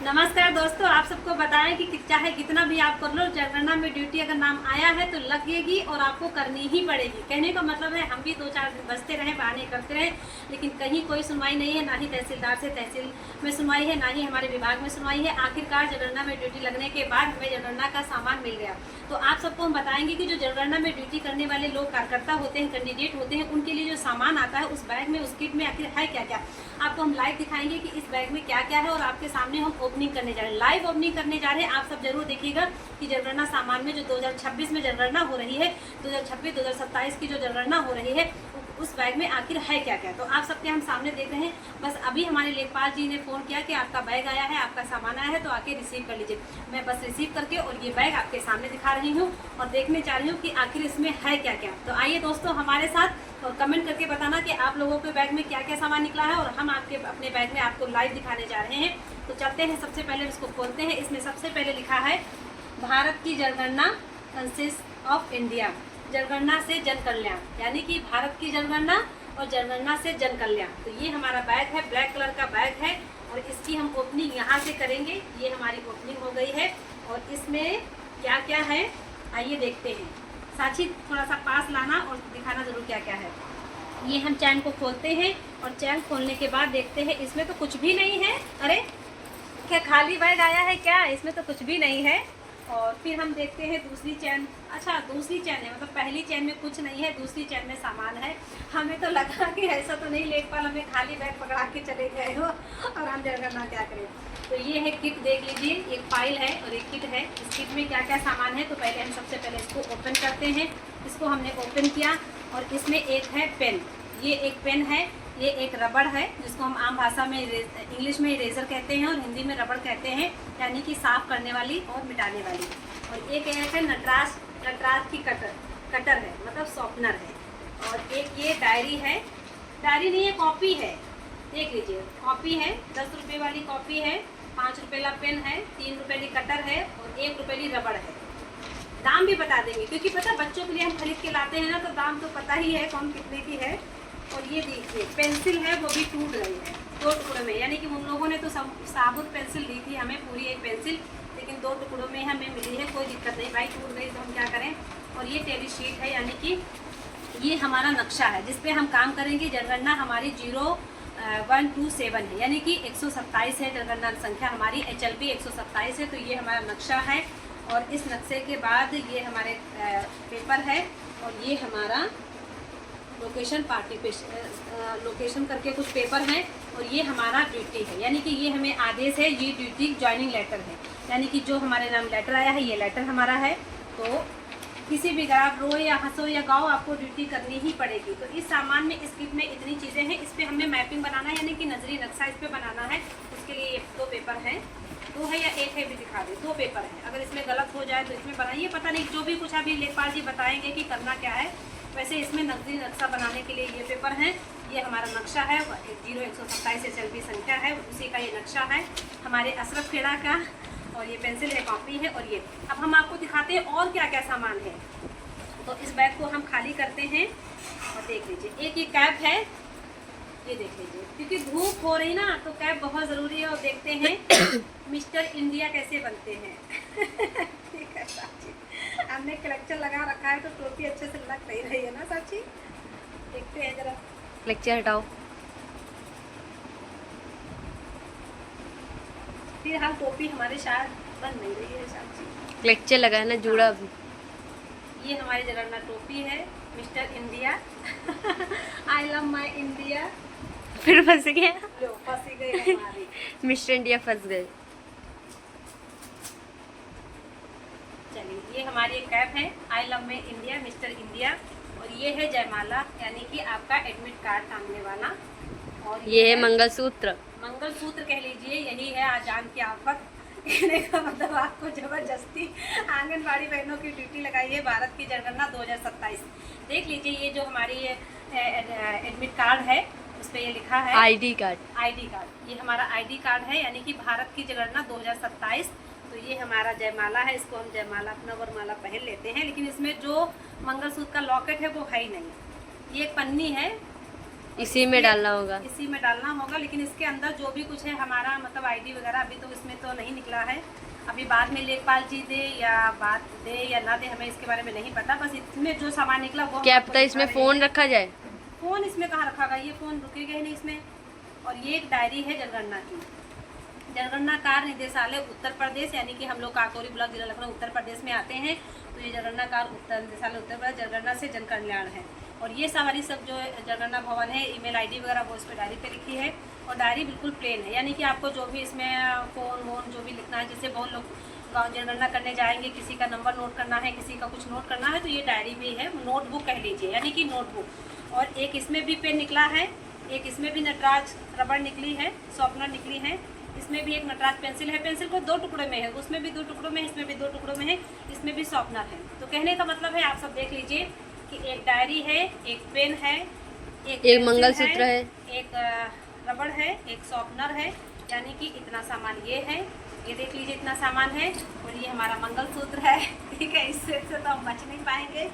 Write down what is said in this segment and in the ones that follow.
नमस्कार दोस्तों, आप सबको बताएं कि चाहे कितना भी आप कर लो, जनगणना में ड्यूटी अगर नाम आया है तो लगेगी और आपको करनी ही पड़ेगी। कहने का मतलब है हम भी 2-4 दिन बचते रहे, बहाने करते रहे, लेकिन कहीं कोई सुनवाई नहीं है, ना ही तहसीलदार से तहसील में सुनवाई है, ना ही हमारे विभाग में सुनवाई है। आखिरकार जनगणना में ड्यूटी लगने के बाद हमें जनगणना का सामान मिल गया। तो आप सबको हम बताएंगे कि जो जनगणना में ड्यूटी करने वाले लोग कार्यकर्ता होते हैं, कैंडिडेट होते हैं, उनके लिए जो सामान आता है उस बैग में, उस किट में आखिर है क्या क्या। आपको हम लाइव दिखाएंगे कि इस बैग में क्या क्या है और आपके सामने हम ओपनिंग करने जा रहे हैं, लाइव ओपनिंग करने जा रहे हैं। आप सब जरूर देखिएगा कि जनगणना सामान में जो 2026 में जनगणना हो रही है, 2026-2027 की जो जनगणना हो रही है, उस बैग में आखिर है क्या क्या। तो आप सबके हम सामने देख रहे हैं। बस अभी हमारे लेखपाल जी ने फ़ोन किया कि आपका बैग आया है, आपका सामान आया है, तो आके रिसीव कर लीजिए। मैं बस रिसीव करके और ये बैग आपके सामने दिखा रही हूँ और देखने चाह रही हूँ कि आखिर इसमें है क्या क्या। तो आइए दोस्तों हमारे साथ, और कमेंट करके बताना कि आप लोगों के बैग में क्या क्या सामान निकला है और हम आपके अपने बैग में आपको लाइव दिखाने जा रहे हैं। तो चलते हैं, सबसे पहले इसको खोलते हैं। इसमें सबसे पहले लिखा है भारत की जनगणना कंसिस्ट ऑफ इंडिया, जनगणना से जन कल्याण, यानी कि भारत की जनगणना और जनगणना से जन कल्याण। तो ये हमारा बैग है, ब्लैक कलर का बैग है और इसकी हम ओपनिंग यहाँ से करेंगे। ये हमारी ओपनिंग हो गई है और इसमें क्या क्या है आइए देखते हैं। साक्षी थोड़ा सा पास लाना और दिखाना जरूर क्या क्या है। ये हम चैन को खोलते हैं और चैन खोलने के बाद देखते हैं, इसमें तो कुछ भी नहीं है। अरे क्या खाली बैग आया है क्या? इसमें तो कुछ भी नहीं है। और फिर हम देखते हैं दूसरी चैन। अच्छा, दूसरी चैन है, मतलब पहली चैन में कुछ नहीं है, दूसरी चैन में सामान है। हमें तो लगा कि ऐसा तो नहीं लेखपाल हमें खाली बैग पकड़ा के चले गए हो और हम जनगणना क्या करें। तो ये है किट, देख लीजिए, एक फाइल है और एक किट है। इस किट में क्या क्या सामान है, तो पहले हम सबसे पहले इसको ओपन करते हैं। इसको हमने ओपन किया और इसमें एक है पेन, ये एक पेन है, ये एक रबड़ है जिसको हम आम भाषा में इंग्लिश में इरेजर कहते हैं और हिंदी में रबड़ कहते हैं, यानी कि साफ करने वाली और मिटाने वाली। और एक है नटराज की कटर है, मतलब शॉर्पनर है। और एक ये डायरी है, डायरी नहीं है, कॉपी है, देख लीजिए, कॉपी है, 10 रुपये वाली कॉपी है, 5 रुपये वाला पेन है, 3 रुपये की कटर है और 1 रुपये की रबड़ है। दाम भी बता देंगे क्योंकि पता बच्चों के लिए हम खरीद के लाते हैं ना, तो दाम तो पता ही है कौन कितने की है। और ये देखिए पेंसिल है, वो भी टूट रही है 2 टुकड़ों में, यानी कि उन लोगों ने तो साबुत पेंसिल दी थी हमें, पूरी एक पेंसिल, लेकिन 2 टुकड़ों में हमें मिली है। कोई दिक्कत नहीं भाई, टूट गई तो हम क्या करें। और ये टेली शीट है, यानी कि ये हमारा नक्शा है जिसपे हम काम करेंगे। जनगणना हमारी 0127 है, यानी कि 127 है जनगणना संख्या हमारी, HLP 127 है। तो ये हमारा नक्शा है और इस नक्शे के बाद ये हमारे पेपर है और ये हमारा लोकेशन करके कुछ पेपर हैं और ये हमारा ड्यूटी है, यानी कि ये हमें आदेश है, ये ड्यूटी ज्वाइनिंग लेटर है, यानी कि जो हमारे नाम लेटर आया है ये लेटर हमारा है। तो किसी भी आप रो या हंसो या गाओ, आपको ड्यूटी करनी ही पड़ेगी। तो इस सामान में, इस किट में इतनी चीज़ें हैं। इस पर हमें मैपिंग बनाना है, यानी कि नजरी नक्शा इस पर बनाना है। उसके लिए ये 2 पेपर हैं, 2 है या 1 है भी दिखा दे, 2 पेपर हैं। अगर इसमें गलत हो जाए तो इसमें बनाइए, पता नहीं, जो भी कुछ अभी लेखपाल जी बताएंगे कि करना क्या है। वैसे इसमें नकदी नक्शा बनाने के लिए ये पेपर है, ये हमारा नक्शा है, 0127 HLP संख्या है, उसी का ये नक्शा है हमारे अशरफ खेड़ा का। और ये पेंसिल है, कॉपी है और ये। अब हम आपको दिखाते हैं और क्या क्या सामान है। तो इस बैग को हम खाली करते हैं और देख लीजिए, एक ये कैप है, ये देख लीजिए, क्योंकि धूप हो रही ना तो कैप बहुत ज़रूरी है। और देखते हैं मिस्टर इंडिया कैसे बनते हैं ठीक है साक्षी, हमने कलेक्टर लगा रखा है तो टोपी अच्छे से लग नहीं रही है ना साक्षी। देखते हैं जरा, लेक्चर हटाओ। फिलहाल टोपी हमारे शायद बन नहीं रही है साक्षी, लेक्चर लगा ना जुड़ा अभी। ये हमारी जनगणना टोपी है, mister India I love my India. फिर फंस गया, लो फंसी गई हमारी मिस्टर इंडिया फंस गए। चलिए, ये हमारी एक कैप है, I love my India, mister India. और ये है जयमाला, यानी कि आपका एडमिट कार्ड टांगने वाला। और ये है मंगलसूत्र, मंगलसूत्र कह लीजिए, यही है आजान की आफत। कहने का मतलब आपको जबरदस्ती आंगनबाड़ी बहनों की ड्यूटी लगाई है भारत की जनगणना 2027। देख लीजिए, ये जो हमारी एडमिट कार्ड है उस पर ये लिखा है आईडी कार्ड, ये हमारा आईडी कार्ड है, यानी कि भारत की जनगणना 2027। तो ये हमारा जयमाला है, इसको हम जयमाला अपना वरमाला पहन लेते हैं, लेकिन इसमें जो मंगलसूत्र का लॉकेट है वो है ही नहीं। ये एक पन्नी है, इसी में डालना होगा। इसी में डालना होगा, लेकिन इसके अंदर जो भी कुछ है हमारा मतलब आईडी वगैरह अभी तो इसमें तो नहीं निकला है। अभी बाद में लेखपाल जी दे या बात दे या ना दे, हमें इसके बारे में नहीं पता। बस इसमें जो सामान निकला वो क्या पता इसमें फ़ोन रखा जाए। फ़ोन इसमें कहाँ रखा गया, ये फ़ोन रुकेगा ही नहीं इसमें। और ये एक डायरी है जनगणना की, जनगणना कार्य निदेशालय उत्तर प्रदेश, यानी कि हम लोग काकोरी ब्लॉक जिला लखनऊ उत्तर प्रदेश में आते हैं। तो ये जनगणना कार्य उत्तर निदेशालय उत्तर प्रदेश जनगणना से जन कल्याण है। और ये सारी सब जो जनगणना भवन है, ईमेल आईडी वगैरह वो इस पर डायरी पे लिखी है। और डायरी बिल्कुल प्लेन है, यानी कि आपको जो भी इसमें फ़ोन वोन जो भी लिखना है, जैसे बहुत लोग गाँव जनगणना करने जाएंगे, किसी का नंबर नोट करना है, किसी का कुछ नोट करना है, तो ये डायरी भी है, नोटबुक कह लीजिए, यानी कि नोटबुक। और एक इसमें भी पेन निकला है, एक इसमें भी नटराज रबड़ निकली है, शॉर्पनर निकली है। इसमें भी एक नटराज पेंसिल है, पेंसिल को 2 टुकड़े में है, उसमें भी 2 टुकड़ों में है, इसमें भी 2 टुकड़ों में है, इसमें भी शॉर्पनर है। तो कहने का मतलब है, आप सब देख लीजिए कि एक डायरी है, एक पेन है, एक मंगलसूत्र है, एक रबड़ है, एक शॉर्पनर है, यानी कि इतना सामान ये है। ये देख लीजिए इतना सामान है। और ये हमारा मंगलसूत्र है, ठीक है, इससे तो हम बच नहीं पाएंगे।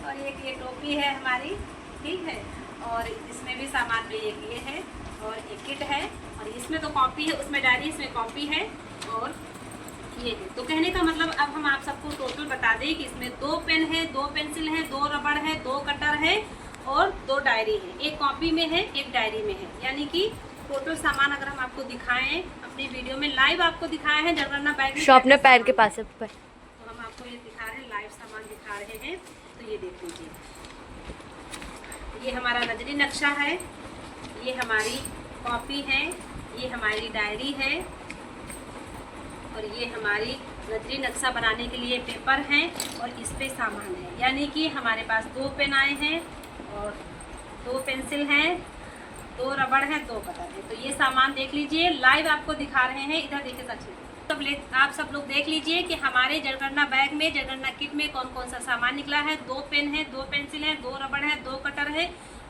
और एक ये टोपी है हमारी, ठीक है। और इसमें भी सामान भी एक ये है, और एक किट है। और इसमें तो कॉपी है, उसमें डायरी, इसमें कॉपी है, और ये है। तो कहने का मतलब अब हम आप सबको टोटल बता दें कि इसमें 2 पेन है, 2 पेंसिल है, 2 रबड़ है, 2 कटर है और 2 डायरी है। एक कॉपी में है, एक डायरी में है, यानी कि टोटल सामान अगर हम आपको दिखाएं अपनी वीडियो में लाइव आपको दिखाए हैं जनगणना बैग में, शॉप ने पैर के पास है ऊपर। तो हम आपको ये दिखा रहे हैं, लाइव सामान दिखा रहे हैं। तो ये देख लीजिए, ये हमारा नजरी नक्शा है, ये हमारी कॉपी है, ये हमारी डायरी है, और ये हमारी नजरी नक्शा बनाने के लिए पेपर है, और इस पे सामान है। यानी कि हमारे पास 2 पेन आए हैं, और 2 पेंसिल हैं, 2 रबड़ है, 2 कटर है। तो ये सामान देख लीजिए, लाइव आपको दिखा रहे हैं। इधर देखिए सचिन, आप सब लोग देख लीजिए कि हमारे जनगणना बैग में, जनगणना किट में कौन कौन सा सामान निकला है। 2 पेन है, 2 पेंसिल है, 2 रबड़ है, 2 कटर है,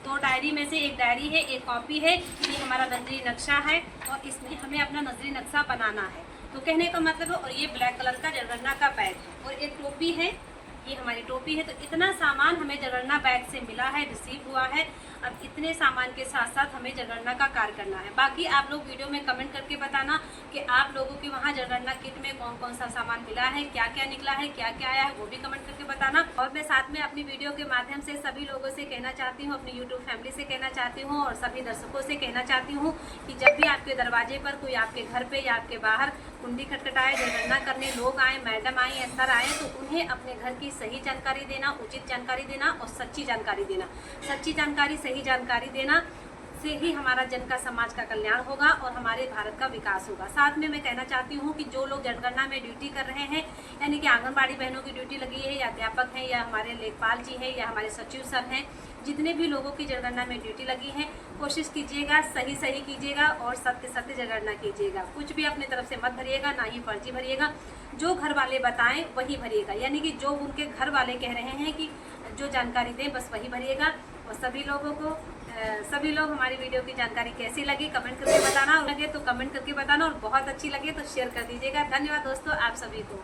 2 डायरी में से एक डायरी है, एक कॉपी है। ये हमारा नजरी नक्शा है, और इसमें हमें अपना नजरी नक्शा बनाना है। तो कहने का मतलब है, और ये ब्लैक कलर का जनगणना का बैग है, और एक टोपी है, ये हमारी टोपी है। तो इतना सामान हमें जनगणना बैग से मिला है, रिसीव हुआ है। अब इतने सामान के साथ साथ हमें जनगणना का कार्य करना है। बाकी आप लोग वीडियो में कमेंट करके बताना कि आप लोगों के वहाँ जनगणना किट में कौन कौन सा सामान मिला है, क्या क्या निकला है, क्या क्या आया है, वो भी कमेंट करके बताना। और मैं साथ में अपनी वीडियो के माध्यम से सभी लोगों से कहना चाहती हूँ, अपनी यूट्यूब फैमिली से कहना चाहती हूँ, और सभी दर्शकों से कहना चाहती हूँ कि जब भी आपके दरवाजे पर कोई आपके घर पे या आपके बाहर कुंडी खटखटाए, जनगणना करने लोग आए, मैडम आए या सर आए, तो उन्हें अपने घर की सही जानकारी देना, उचित जानकारी देना और सच्ची जानकारी देना। सच्ची जानकारी, सही जानकारी देना से ही हमारा जन का, समाज का कल्याण होगा और हमारे भारत का विकास होगा। साथ में मैं कहना चाहती हूँ कि जो लोग जनगणना में ड्यूटी कर रहे हैं, यानी कि आंगनबाड़ी बहनों की ड्यूटी लगी है, या अध्यापक हैं, या हमारे लेखपाल जी हैं, या हमारे सचिव सर हैं, जितने भी लोगों की जनगणना में ड्यूटी लगी है, कोशिश कीजिएगा, सही सही कीजिएगा और सत्य सत्य जनगणना कीजिएगा। कुछ भी अपने तरफ से मत भरिएगा, ना ही फर्जी भरिएगा। जो घर वाले बताएं वही भरिएगा, यानी कि जो उनके घर वाले कह रहे हैं कि जो जानकारी दें बस वही भरिएगा। और सभी लोग हमारी वीडियो की जानकारी कैसी लगी कमेंट करके बताना, और लगे तो कमेंट करके बताना, और बहुत अच्छी लगे तो शेयर कर दीजिएगा। धन्यवाद दोस्तों आप सभी को।